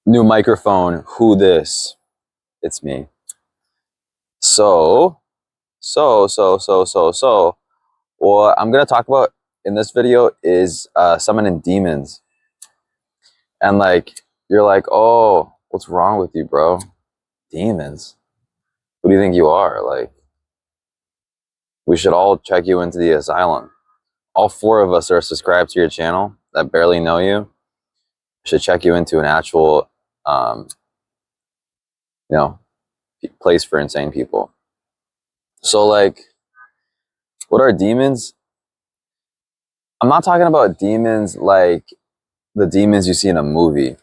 New microphone. Who this? It's me. So, what I'm gonna talk about in this video is summoning demons. And like, you're like, oh, what's wrong with you, bro? Demons? Who do you think you are? Like, we should all check you into the asylum. All four of us are subscribed to your channel that barely know you. Should check you into an actual, um, you know, place for insane people. So like, what are demons? I'm not talking about demons like the demons you see in a movie.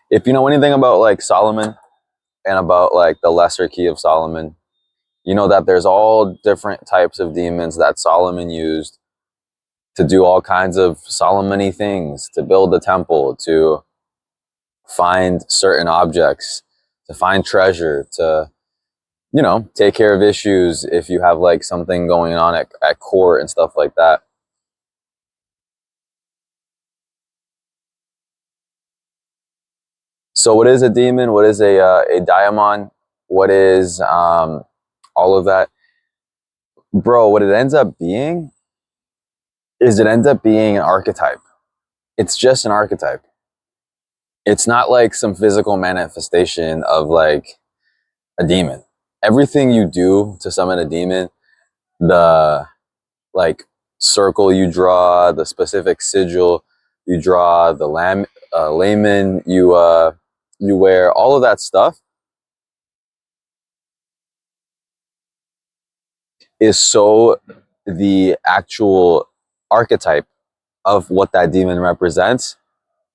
If you know anything about like Solomon and about like the lesser key of Solomon, you know that there's all different types of demons that Solomon used to do all kinds of Solomon-y things, to build the temple, to find certain objects, to find treasure, to, you know, take care of issues if you have like something going on at court and stuff like that. So what is a demon? What is a daimon? What is all of that? Bro, what it ends up being is it ends up being an archetype. It's just an archetype. It's not like some physical manifestation of like a demon. Everything you do to summon a demon, the like circle you draw, the specific sigil you draw, the layman you wear, all of that stuff is so the actual archetype of what that demon represents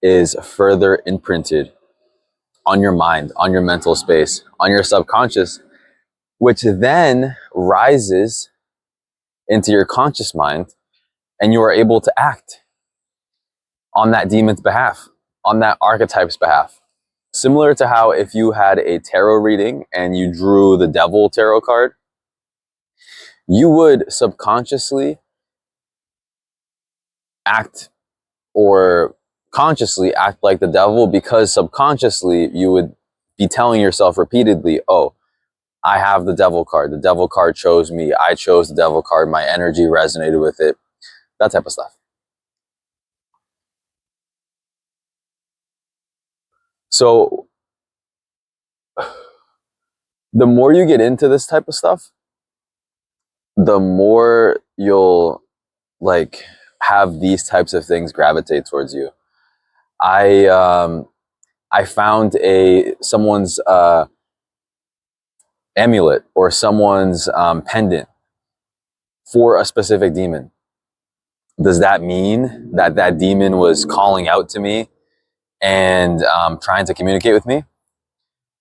is further imprinted on your mind, on your mental space, on your subconscious, which then rises into your conscious mind, and you are able to act on that demon's behalf, on that archetype's behalf. Similar to how if you had a tarot reading and you drew the devil tarot card, you would subconsciously act or consciously act like the devil, because subconsciously you would be telling yourself repeatedly, oh, I have the devil card. The devil card chose me. I chose the devil card. My energy resonated with it. That type of stuff. So the more you get into this type of stuff, the more you'll like have these types of things gravitate towards you. I found someone's amulet or someone's pendant for a specific demon. Does that mean that that demon was calling out to me and trying to communicate with me?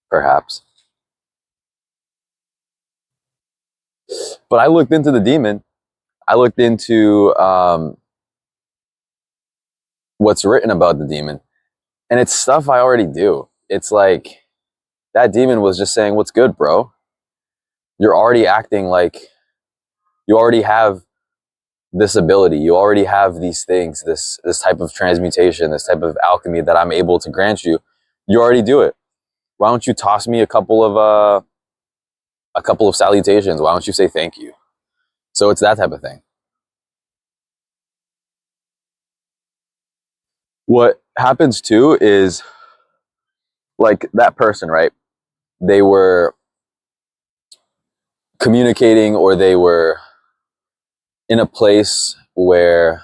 Perhaps. But I looked into the demon. I looked into what's written about the demon, and it's stuff I already do. It's like that demon was just saying, "What's good, bro? You're already acting like you already have this ability. You already have these things, this type of transmutation, this type of alchemy that I'm able to grant you. You already do it. Why don't you toss me a couple of salutations? Why don't you say thank you?" So it's that type of thing. What happens too is like that person, right? They were communicating, or they were in a place where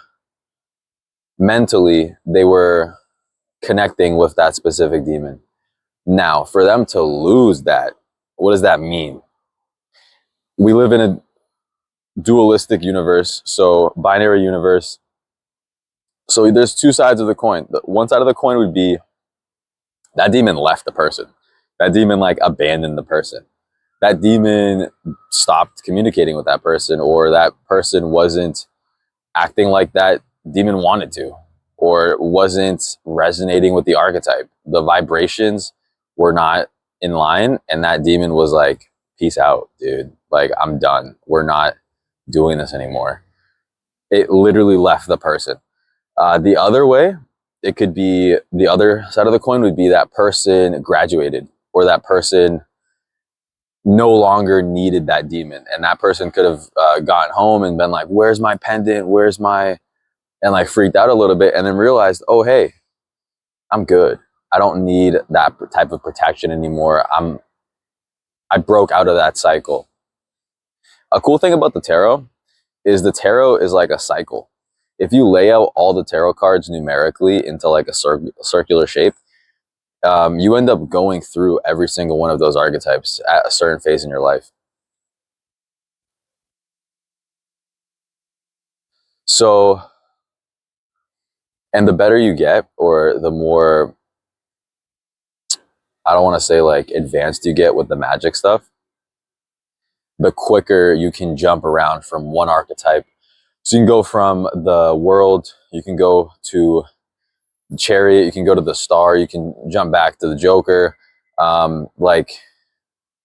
mentally they were connecting with that specific demon. Now, for them to lose that, what does that mean? We live in a dualistic universe, so binary universe. So there's two sides of the coin. The one side of the coin would be that demon left the person. That demon like abandoned the person. That demon stopped communicating with that person, or that person wasn't acting like that demon wanted to, or wasn't resonating with the archetype. The vibrations were not in line, and that demon was like, peace out, dude. Like, I'm done. We're not doing this anymore. it literally left the person. The other way, it could be the other side of the coin would be that person graduated, or that person no longer needed that demon, and that person could have gotten home and been like, where's my pendant, where's my, and like freaked out a little bit, and then realized, oh hey, I'm good, I don't need that type of protection anymore. I broke out of that cycle. A cool thing about the tarot is like a cycle. If you lay out all the tarot cards numerically into like a circular shape, you end up going through every single one of those archetypes at a certain phase in your life. So, and the better you get, or the more, I don't want to say like advanced you get with the magic stuff, the quicker you can jump around from one archetype. So you can go from the world, you can go to the Chariot, you can go to the Star, you can jump back to the Joker, like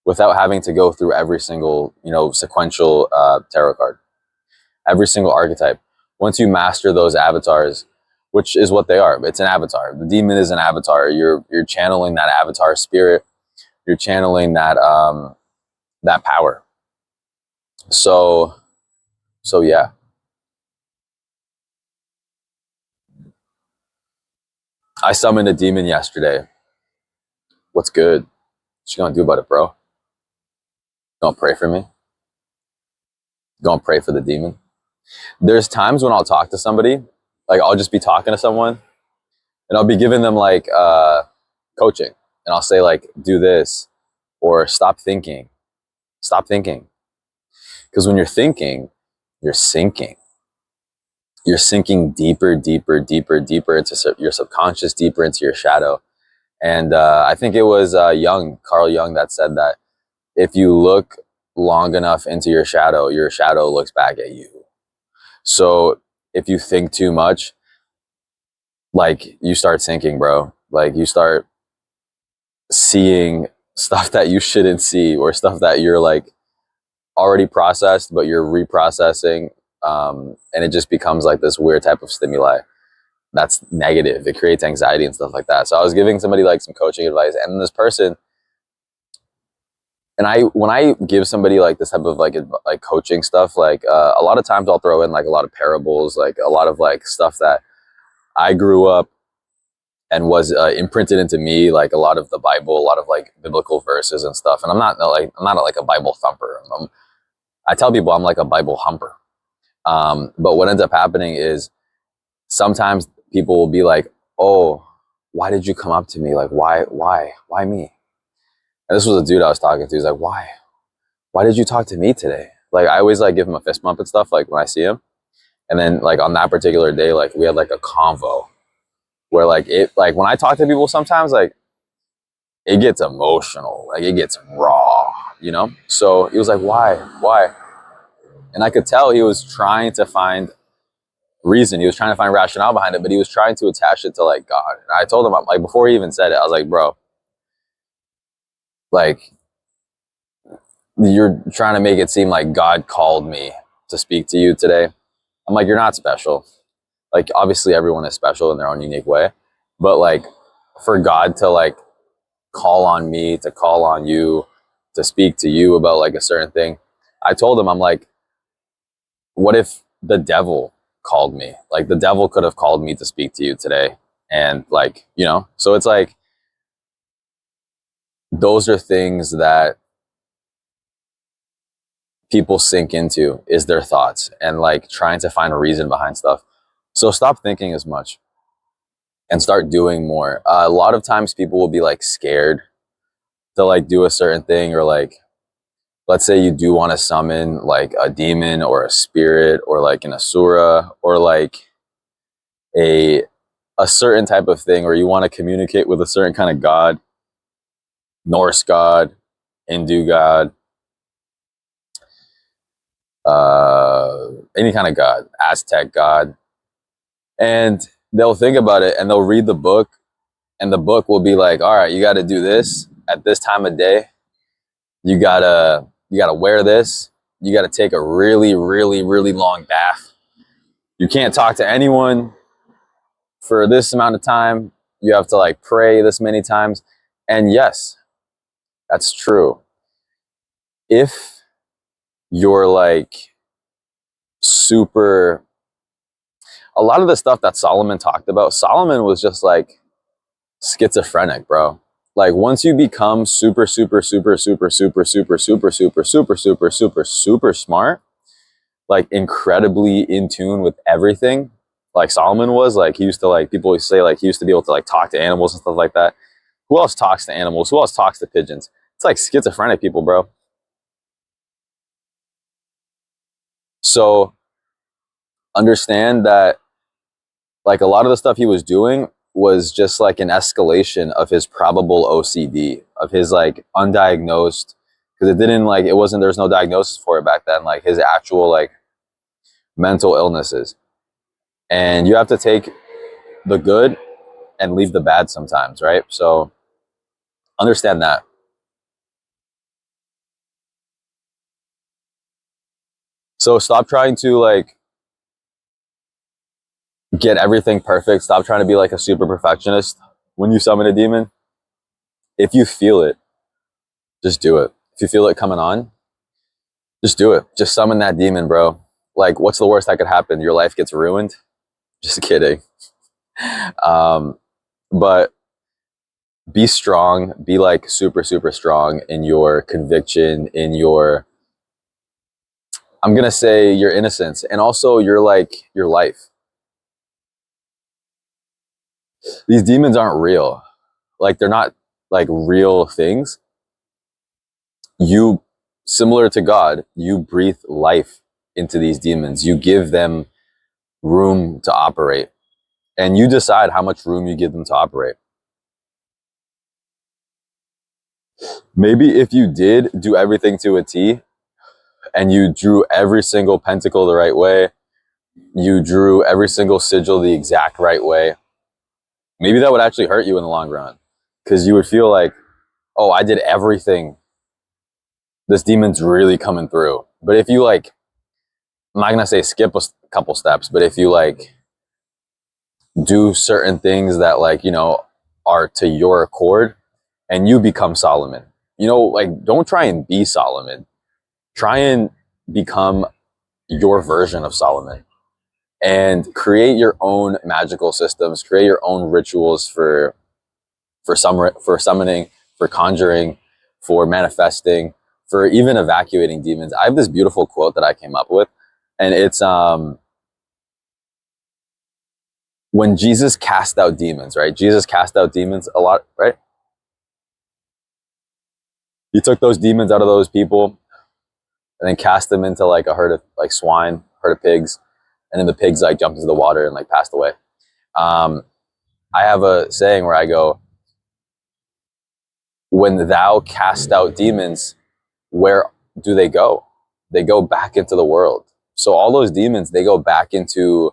without having to go through every single, sequential tarot card, every single archetype. Once you master those avatars, which is what they are, it's an avatar. The demon is an avatar. You're channeling that avatar spirit. You're channeling that that power. So yeah. I summoned a demon yesterday. What's good? What you gonna do about it, bro? Gonna pray for me? Gonna pray for the demon? There's times when I'll talk to somebody, like I'll just be talking to someone, and I'll be giving them like coaching, and I'll say like, do this, or stop thinking. Stop thinking. Because when you're thinking, you're sinking. You're sinking deeper, deeper, deeper, deeper into your subconscious, deeper into your shadow. And I think it was Carl Jung, that said that if you look long enough into your shadow looks back at you. So if you think too much, like you start sinking, bro. Like you start seeing stuff that you shouldn't see, or stuff that you're like already processed, but you're reprocessing. And it just becomes like this weird type of stimuli that's negative. It creates anxiety and stuff like that. So I was giving somebody like some coaching advice, and this person, and when I give somebody like this type of like coaching stuff, like a lot of times I'll throw in like a lot of parables, like a lot of like stuff that I grew up and was imprinted into me, like a lot of the Bible, a lot of like biblical verses and stuff. And I'm not like a Bible thumper. I tell people I'm like a Bible humper. But what ends up happening is sometimes people will be like, "Oh, why did you come up to me? Like, why me?" And this was a dude I was talking to. He's like, "Why did you talk to me today?" Like, I always like give him a fist bump and stuff, like when I see him. And then like on that particular day, like we had like a convo where like when I talk to people, sometimes like it gets emotional, like it gets raw, So he was like, why? And I could tell he was trying to find reason. He was trying to find rationale behind it, but he was trying to attach it to like God. And I told him, I'm like, before he even said it, I was like, bro, like you're trying to make it seem like God called me to speak to you today. I'm like, you're not special. Like, obviously everyone is special in their own unique way, but like for God to like call on me, to call on you, to speak to you about like a certain thing, I told him, I'm like, what if the devil called me? Like the devil could have called me to speak to you today. And like, so it's like, those are things that people sink into, is their thoughts, and like trying to find a reason behind stuff. So stop thinking as much and start doing more. A lot of times people will be like scared to like do a certain thing, or like, let's say you do want to summon like a demon or a spirit or like an asura or like a certain type of thing, or you want to communicate with a certain kind of god, Norse god, Hindu god, any kind of god, Aztec god, and they'll think about it and they'll read the book, and the book will be like, all right, you got to do this at this time of day, you gotta wear this, you gotta take a really, really, really long bath, You can't talk to anyone for this amount of time. You have to like pray this many times. And yes, that's true. If you're like super, a lot of the stuff that Solomon talked about, Solomon was just like schizophrenic, bro. Like once you become super, super, super, super, super, super, super, super, super, super, super, super smart, like incredibly in tune with everything, like Solomon was, like he used to like, people always say like he used to be able to like talk to animals and stuff like that. Who else talks to animals? Who else talks to pigeons? It's like schizophrenic people, bro. So understand that like a lot of the stuff he was doing was just like an escalation of his probable OCD, of his like undiagnosed, because it didn't like, it wasn't, there's no diagnosis for it back then, like his actual like mental illnesses. And you have to take the good and leave the bad sometimes, right? So understand that. So stop trying to like get everything perfect. Stop trying to be like a super perfectionist when you summon a demon. If you feel it, just do it. If you feel it coming on, just do it. Just summon that demon, bro. Like, what's the worst that could happen? Your life gets ruined? Just kidding. Um, but be strong. Be like super, super strong in your conviction, in your, I'm going to say your innocence, and also your like, your life. These demons aren't real. Like, they're not like real things. You, similar to God, you breathe life into these demons. You give them room to operate, and you decide how much room you give them to operate. Maybe if you did do everything to a T and you drew every single pentacle the right way, you drew every single sigil the exact right way, maybe that would actually hurt you in the long run, because you would feel like, oh, I did everything. This demon's really coming through. But if you like, I'm not going to say skip a couple steps, but if you like do certain things that like, you know, are to your accord and you become Solomon, you know, like don't try and be Solomon. Try and become your version of Solomon and create your own magical systems, create your own rituals for summoning, for conjuring, for manifesting, for even evacuating demons. I have this beautiful quote that I came up with, and it's when Jesus cast out demons, right? Jesus cast out demons a lot, right? He took those demons out of those people and then cast them into like a herd of like swine, herd of pigs, and then the pigs like jumped into the water and like passed away. Um, I have a saying where I go, when thou cast out demons, where do they go? They go back into the world. So all those demons, they go back into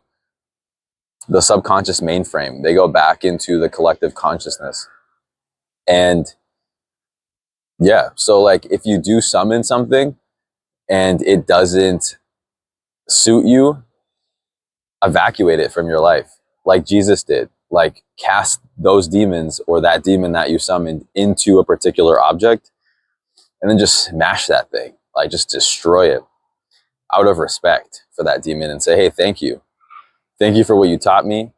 the subconscious mainframe. They go back into the collective consciousness. And yeah, so like if you do summon something and it doesn't suit you, evacuate it from your life like Jesus did. Like cast those demons or that demon that you summoned into a particular object and then just smash that thing. Like just destroy it out of respect for that demon and say, hey, thank you. Thank you for what you taught me.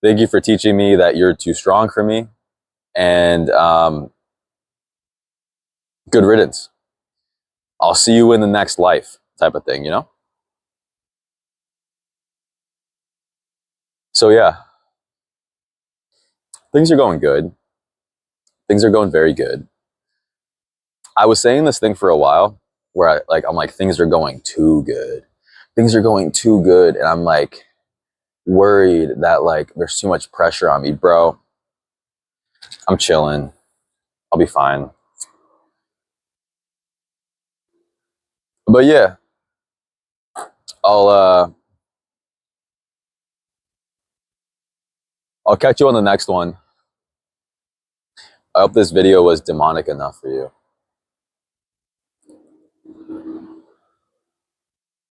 Thank you for teaching me that you're too strong for me. And good riddance. I'll see you in the next life type of thing, you know? So yeah, things are going good. Things are going very good. I was saying this thing for a while where I'm like, things are going too good. Things are going too good. And I'm like worried that like there's too much pressure on me, bro. I'm chilling. I'll be fine. But yeah, I'll I'll catch you on the next one. I hope this video was demonic enough for you.